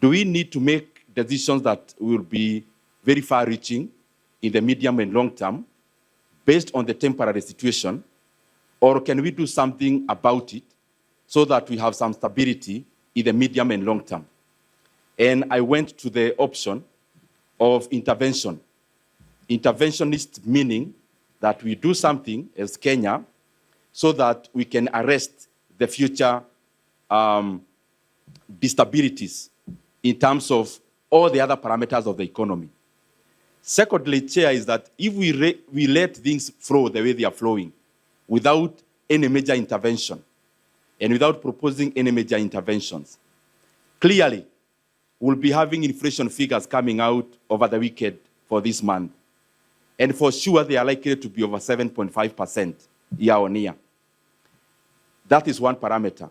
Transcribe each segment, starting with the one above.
Do we need to make decisions that will be very far-reaching in the medium and long term based on the temporary situation? Or can we do something about it so that we have some stability in the medium and long term? And I went to the option of intervention. Interventionist meaning that we do something as Kenya so that we can arrest the future instabilities in terms of all the other parameters of the economy. Secondly, Chair, is that if we let things flow the way they are flowing without any major intervention and without proposing any major interventions, clearly we'll be having inflation figures coming out over the weekend for this month. And for sure, they are likely to be over 7.5% year on year. That is one parameter.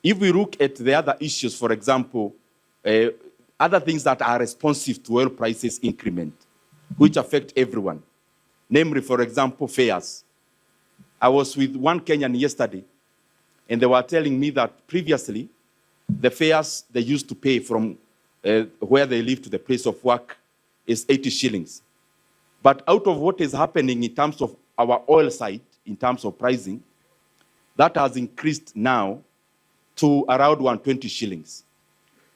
If we look at the other issues, for example, other things that are responsive to oil prices increment, which affect everyone, namely, for example, fares. I was with one Kenyan yesterday, and they were telling me that previously, the fares they used to pay from where they live to the place of work is 80 shillings. But out of what is happening in terms of our oil side, in terms of pricing, that has increased now to around 120 shillings,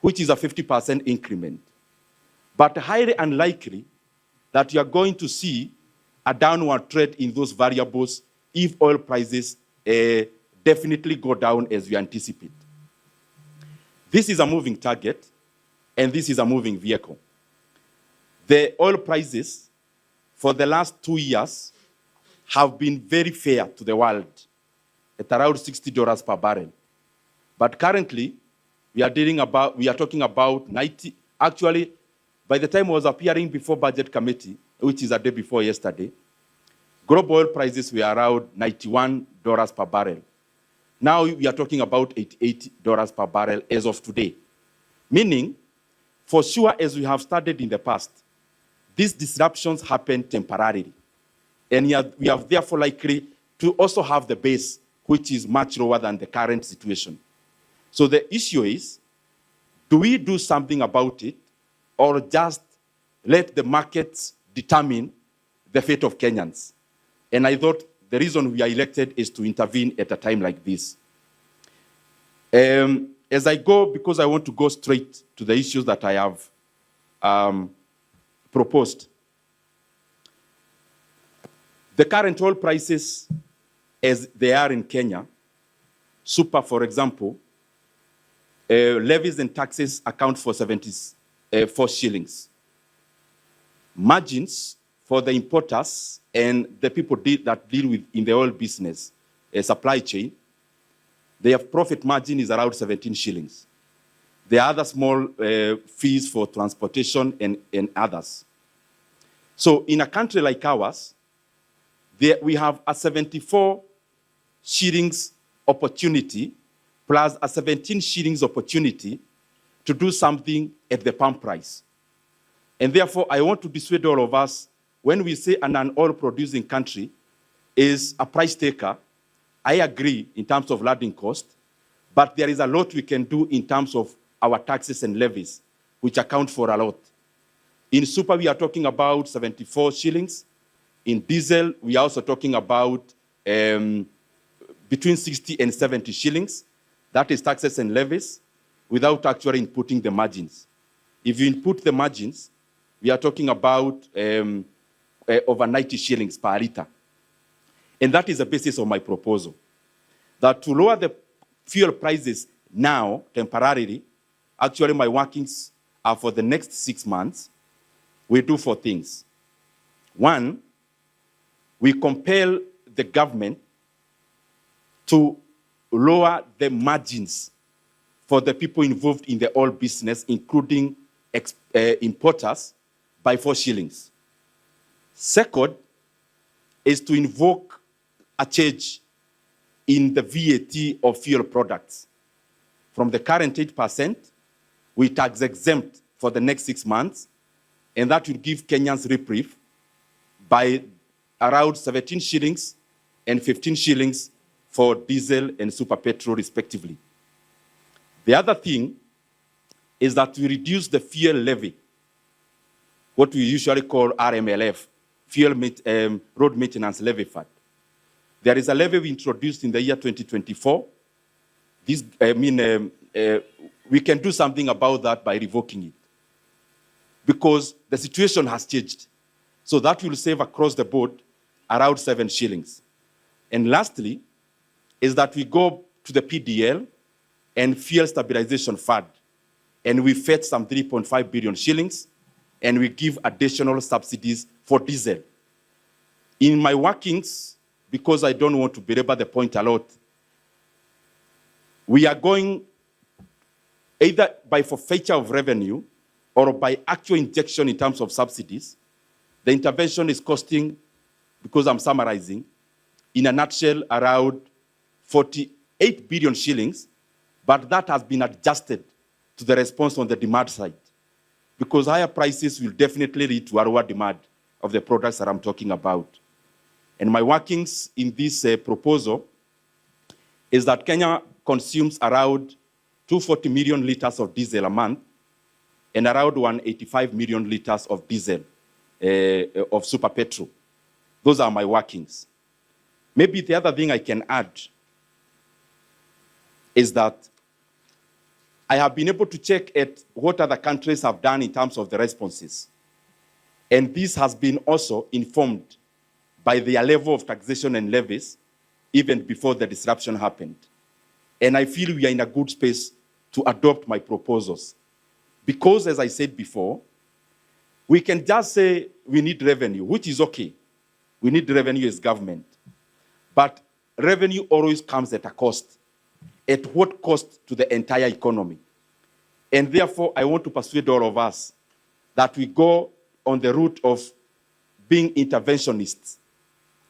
which is a 50% increment. But highly unlikely that you are going to see a downward trend in those variables if oil prices definitely go down as we anticipate. This is a moving target, and this is a moving vehicle. The oil prices for the last 2 years have been very fair to the world at around $60 per barrel. But currently, we are talking about 90. Actually, by the time I was appearing before Budget Committee, which is a day before yesterday, global oil prices were around $91 per barrel. Now we are talking about $88 per barrel as of today. Meaning, for sure, as we have studied in the past, these disruptions happen temporarily. And we are therefore likely to also have the base, which is much lower than the current situation. So the issue is, do we do something about it, or just let the markets determine the fate of Kenyans? And I thought the reason we are elected is to intervene at a time like this. As I go, because I want to go straight to the issues that I have proposed. The current oil prices, as they are in Kenya, super, for example, levies and taxes account for 74 shillings. Margins for the importers and the people that deal with in the oil business, supply chain, their profit margin is around 17 shillings. There are other small fees for transportation and others. So in a country like ours, we have a 74 shillings opportunity plus a 17 shillings opportunity to do something at the pump price. And therefore, I want to dissuade all of us, when we say an oil producing country is a price taker, I agree in terms of landing cost, but there is a lot we can do in terms of our taxes and levies, which account for a lot. In super, we are talking about 74 shillings. In diesel, we are also talking about between 60 and 70 shillings. That is taxes and levies without actually inputting the margins. If you input the margins, we are talking about over 90 shillings per liter. And that is the basis of my proposal. That to lower the fuel prices now, temporarily, actually my workings are for the next 6 months, we do 4 things. One, we compel the government to lower the margins for the people involved in the oil business, including importers, by 4 shillings. Second is to invoke a change in the VAT of fuel products. From the current 8%, we tax exempt for the next 6 months, and that will give Kenyans reprieve by around 17 shillings and 15 shillings for diesel and super petrol, respectively. The other thing is that we reduce the fuel levy, what we usually call RMLF, Road Maintenance Levy Fund. There is a levy we introduced in the year 2024. We can do something about that by revoking it, because the situation has changed. So that will save across the board around 7 shillings. And lastly, is that we go to the PDL and Fuel Stabilization Fund, and we fetch some 3.5 billion shillings, and we give additional subsidies for diesel. In my workings, because I don't want to belabor the point a lot, we are going either by forfeiture of revenue or by actual injection in terms of subsidies. The intervention is costing, because I'm summarizing, in a nutshell, around 48 billion shillings, but that has been adjusted to the response on the demand side, because higher prices will definitely lead to a lower demand of the products that I'm talking about. And my workings in this proposal is that Kenya consumes around 240 million liters of diesel a month and around 185 million liters of diesel of super petrol. Those are my workings. Maybe the other thing I can add is that I have been able to check at what other countries have done in terms of the responses. And this has been also informed by their level of taxation and levies even before the disruption happened. And I feel we are in a good space to adopt my proposals. Because, as I said before, we can just say we need revenue, which is okay. We need revenue as government. But revenue always comes at a cost. At what cost to the entire economy? And therefore, I want to persuade all of us that we go on the route of being interventionists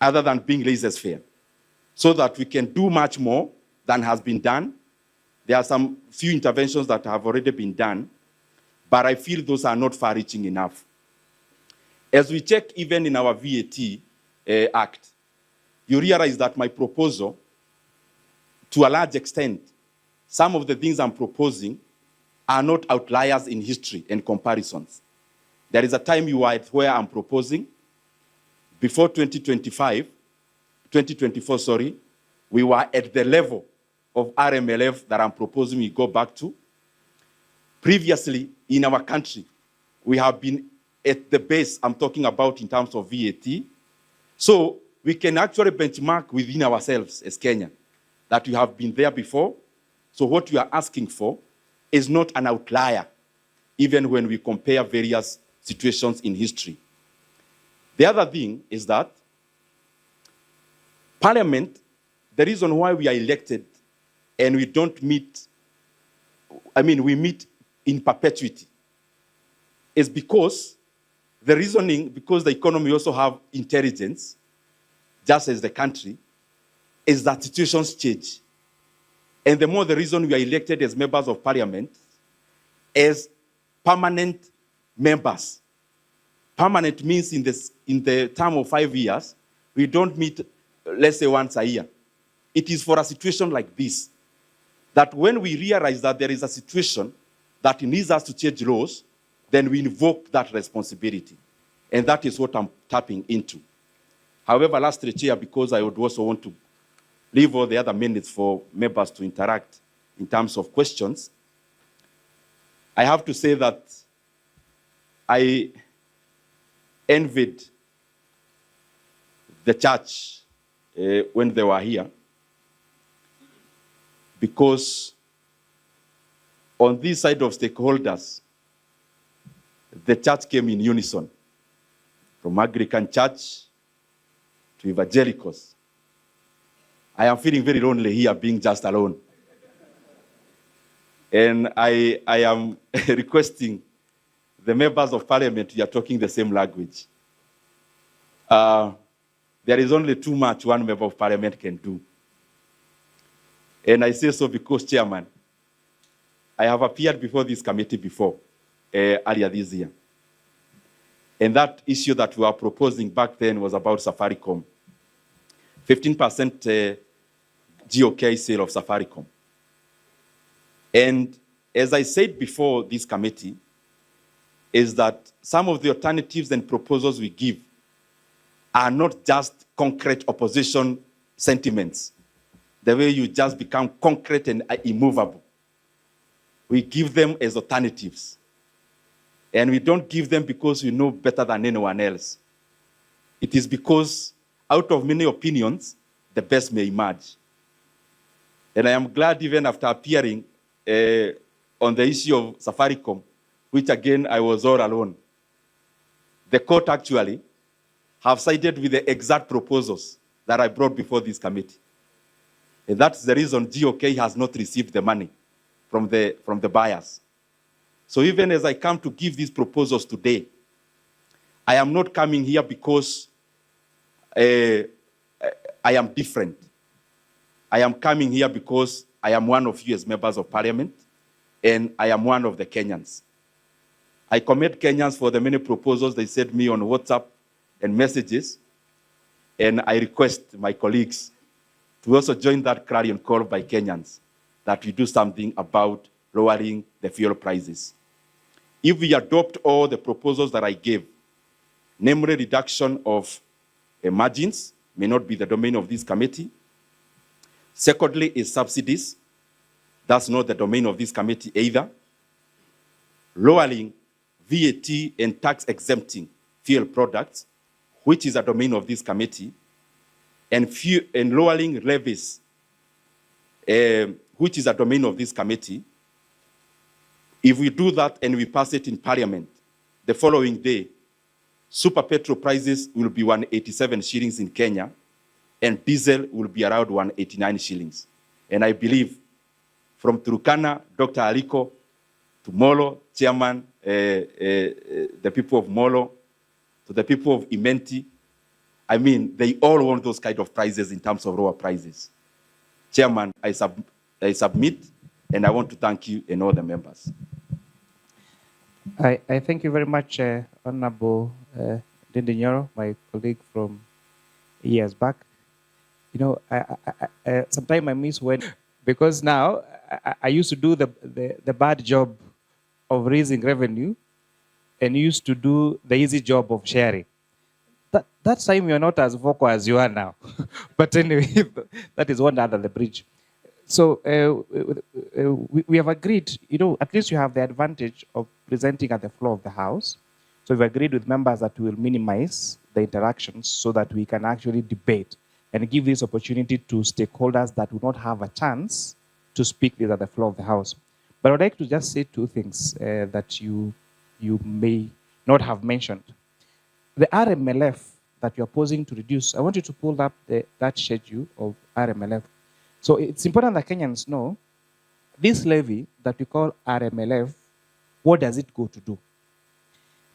other than being laissez-faire, so that we can do much more than has been done. There are some few interventions that have already been done, but I feel those are not far-reaching enough. As we check even in our VAT Act, you realize that my proposal, to a large extent, some of the things I'm proposing are not outliers in history and comparisons. There is a time you are at where I'm proposing. Before 2024, sorry, we were at the level of RMLF that I'm proposing we go back to. Previously, in our country, we have been at the base I'm talking about in terms of VAT. So we can actually benchmark within ourselves as Kenya, that we have been there before. So what we are asking for is not an outlier, even when we compare various situations in history. The other thing is that Parliament, the reason why we are elected and we don't meet, we meet in perpetuity, is because the reasoning, because the economy also have intelligence, just as the country, is that situations change. And the more the reason we are elected as members of Parliament, as permanent members. Permanent means in the term of 5 years, we don't meet, let's say, once a year. It is for a situation like this, that when we realize that there is a situation that needs us to change laws, then we invoke that responsibility. And that is what I'm tapping into. However, lastly, Chair, because I would also want to leave all the other minutes for members to interact in terms of questions, I have to say that I envied the church when they were here, because on this side of stakeholders, the church came in unison, from Anglican Church to evangelicals. I am feeling very lonely here, being just alone. And I am requesting the members of Parliament, we are talking the same language. There is only too much one member of Parliament can do. And I say so because, Chairman, I have appeared before this committee before, earlier this year. And that issue that we were proposing back then was about Safaricom. 15% GOK sale of Safaricom. And as I said before this committee, is that some of the alternatives and proposals we give are not just concrete opposition sentiments, the way you just become concrete and immovable. We give them as alternatives. And we don't give them because we know better than anyone else. It is because out of many opinions, the best may emerge. And I am glad even after appearing on the issue of Safaricom, which again, I was all alone. The court actually have sided with the exact proposals that I brought before this committee. And that's the reason GOK has not received the money from the buyers. So even as I come to give these proposals today, I am not coming here because I am different. I am coming here because I am one of you as members of parliament, and I am one of the Kenyans. I commend Kenyans for the many proposals they sent me on WhatsApp and messages, and I request my colleagues to also join that clarion call by Kenyans that we do something about lowering the fuel prices. If we adopt all the proposals that I gave, namely reduction of margins, may not be the domain of this committee. Secondly is subsidies. That's not the domain of this committee either. Lowering VAT and tax exempting fuel products, which is a domain of this committee, and lowering levies, which is a domain of this committee. If we do that and we pass it in parliament, the following day, super petrol prices will be 187 shillings in Kenya, and diesel will be around 189 shillings. And I believe from Turkana, Dr. Aliko, to Molo, Chairman, the people of Molo, to the people of Imenti, I mean, they all want those kind of prices in terms of lower prices. Chairman, I submit, and I want to thank you and all the members. I thank you very much, Honorable Ndindi Nyoro, my colleague from years back. You know, sometimes I miss when, because now I used to do the bad job of raising revenue and used to do the easy job of sharing. That time you're not as vocal as you are now. But anyway, that is one under the bridge. So we have agreed, you know, at least you have the advantage of presenting at the floor of the House. So we've agreed with members that we will minimize the interactions so that we can actually debate and give this opportunity to stakeholders that will not have a chance to speak this at the floor of the House. But I would like to just say two things that you may not have mentioned. The RMLF that you're posing to reduce, I want you to pull up that schedule of RMLF. So it's important that Kenyans know this levy that we call RMLF, what does it go to do?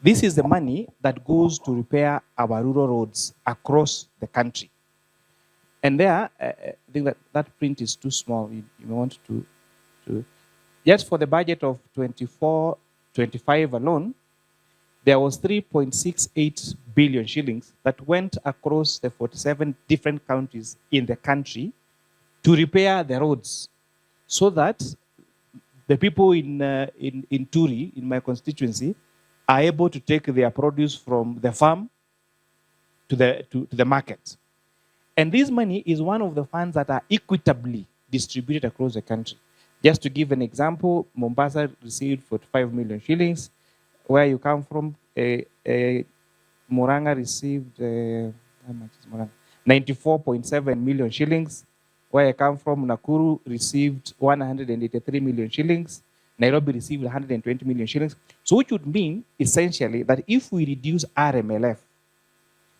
This is the money that goes to repair our rural roads across the country. And there, I think that print is too small. You want to just for the budget of 24-25 alone, there was 3.68 billion shillings that went across the 47 different counties in the country to repair the roads, so that the people in Turi, in my constituency, are able to take their produce from the farm to the market. And this money is one of the funds that are equitably distributed across the country. Just to give an example, Mombasa received 45 million shillings. Where you come from, Murang'a received, how much is Murang'a? 94.7 million shillings. Where I come from, Nakuru received 183 million shillings. Nairobi received 120 million shillings. So which would mean, essentially, that if we reduce RMLF,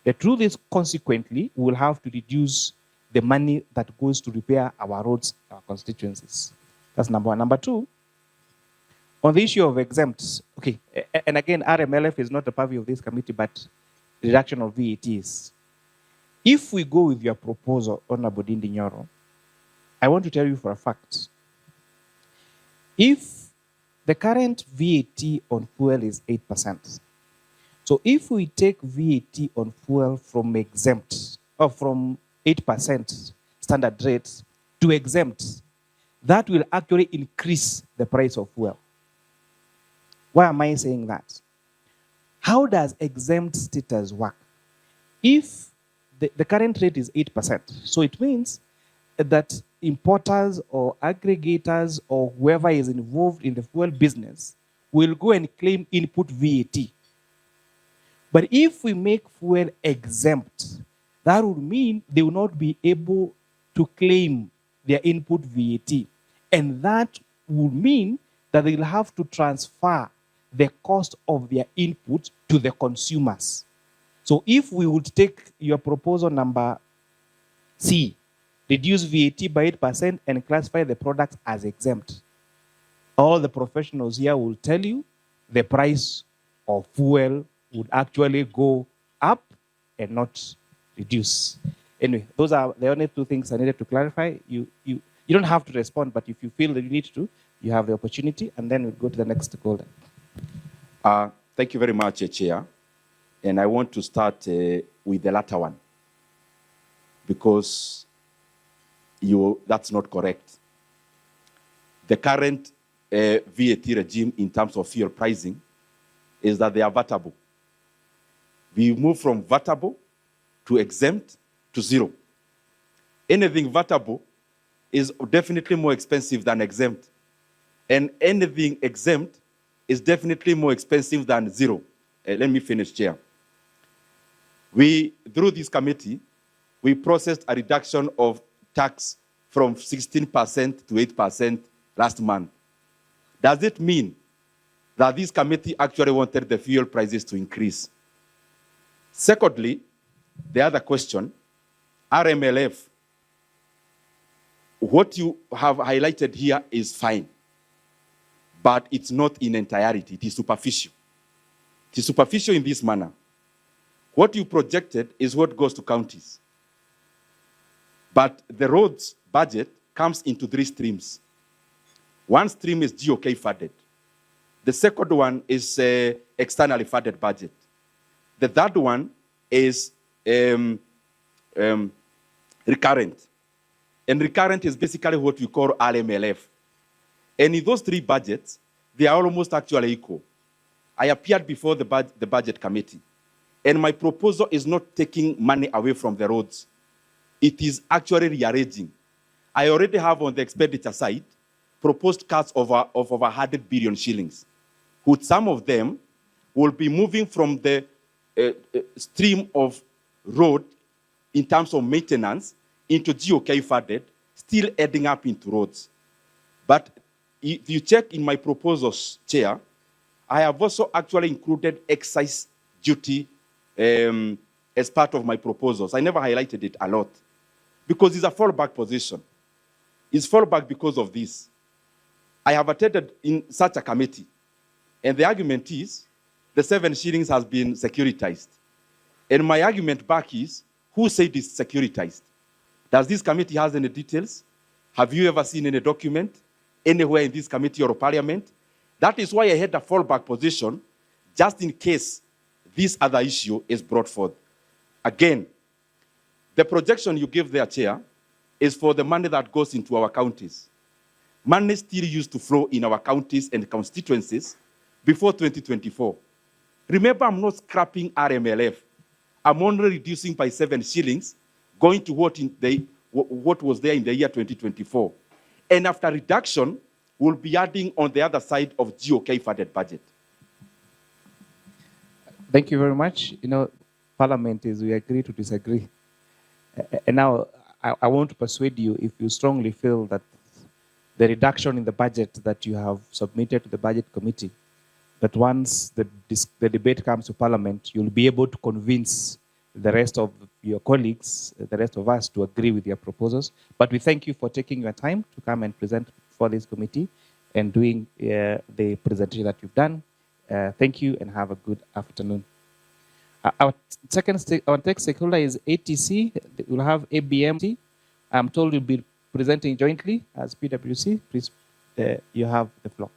the truth is, consequently, we will have to reduce the money that goes to repair our roads, our constituencies. That's number one. Number two, on the issue of exempts, okay, and again, RMLF is not the purview of this committee, but reduction of VATs. If we go with your proposal, Honorable Ndindi Nyoro, I want to tell you for a fact, if the current VAT on fuel is 8%, so if we take VAT on fuel from exempt, or from 8% standard rates to exempt, that will actually increase the price of fuel. Why am I saying that? How does exempt status work? If the current rate is 8%, so it means that importers or aggregators or whoever is involved in the fuel business will go and claim input VAT. But if we make fuel exempt, that would mean they will not be able to claim their input VAT. And that would mean that they will have to transfer the cost of their input to the consumers. So if we would take your proposal number C, reduce VAT by 8% and classify the products as exempt, all the professionals here will tell you the price of fuel would actually go up and not reduce. Anyway, those are the only two things I needed to clarify. You don't have to respond, but if you feel that you need to, you have the opportunity, and then we'll go to the next stakeholder. Thank you very much, Chair. And I want to start with the latter one, because that's not correct. The current VAT regime in terms of fuel pricing is that they are vatable. We move from vatable to exempt to zero. Anything vatable is definitely more expensive than exempt. And anything exempt is definitely more expensive than zero. Let me finish, Chair. Through this committee, we processed a reduction of tax from 16% to 8% last month. Does it mean that this committee actually wanted the fuel prices to increase? Secondly, the other question, RMLF, what you have highlighted here is fine, but it's not in entirety. It is superficial. It is superficial in this manner. What you projected is what goes to counties. But the roads budget comes into three streams. One stream is GOK funded. The second one is externally funded budget. The third one is recurrent. And recurrent is basically what we call RMLF. And in those three budgets, they are almost actually equal. I appeared before the budget committee, and my proposal is not taking money away from the roads. It is actually rearranging. I already have on the expenditure side proposed cuts of over 100 billion shillings, with some of them will be moving from the stream of road in terms of maintenance into GOK funded, still adding up into roads. But if you check in my proposals, Chair, I have also actually included excise duty as part of my proposals. I never highlighted it a lot because it's a fallback position. It's fallback because of this. I have attended in such a committee, and the argument is the 7 shillings has been securitized. And my argument back is, who said it's securitized? Does this committee has any details? Have you ever seen any document anywhere in this committee or parliament? That is why I had a fallback position, just in case this other issue is brought forth. Again, the projection you give there, Chair, is for the money that goes into our counties. Money still used to flow in our counties and constituencies before 2024. Remember, I'm not scrapping RMLF. I'm only reducing by 7 shillings, going to what was there in the year 2024. And after reduction, we'll be adding on the other side of GOK funded budget. Thank you very much. You know, Parliament is we agree to disagree. And now I want to persuade you, if you strongly feel that the reduction in the budget that you have submitted to the budget committee, that once the debate comes to Parliament, you'll be able to convince the rest of your colleagues, the rest of us, to agree with your proposals. But we thank you for taking your time to come and present for this committee and doing the presentation that you've done. Thank you and have a good afternoon. Our next stakeholder is ATC. We'll have ABM. I'm told you'll be presenting jointly as PwC. Please, you have the floor.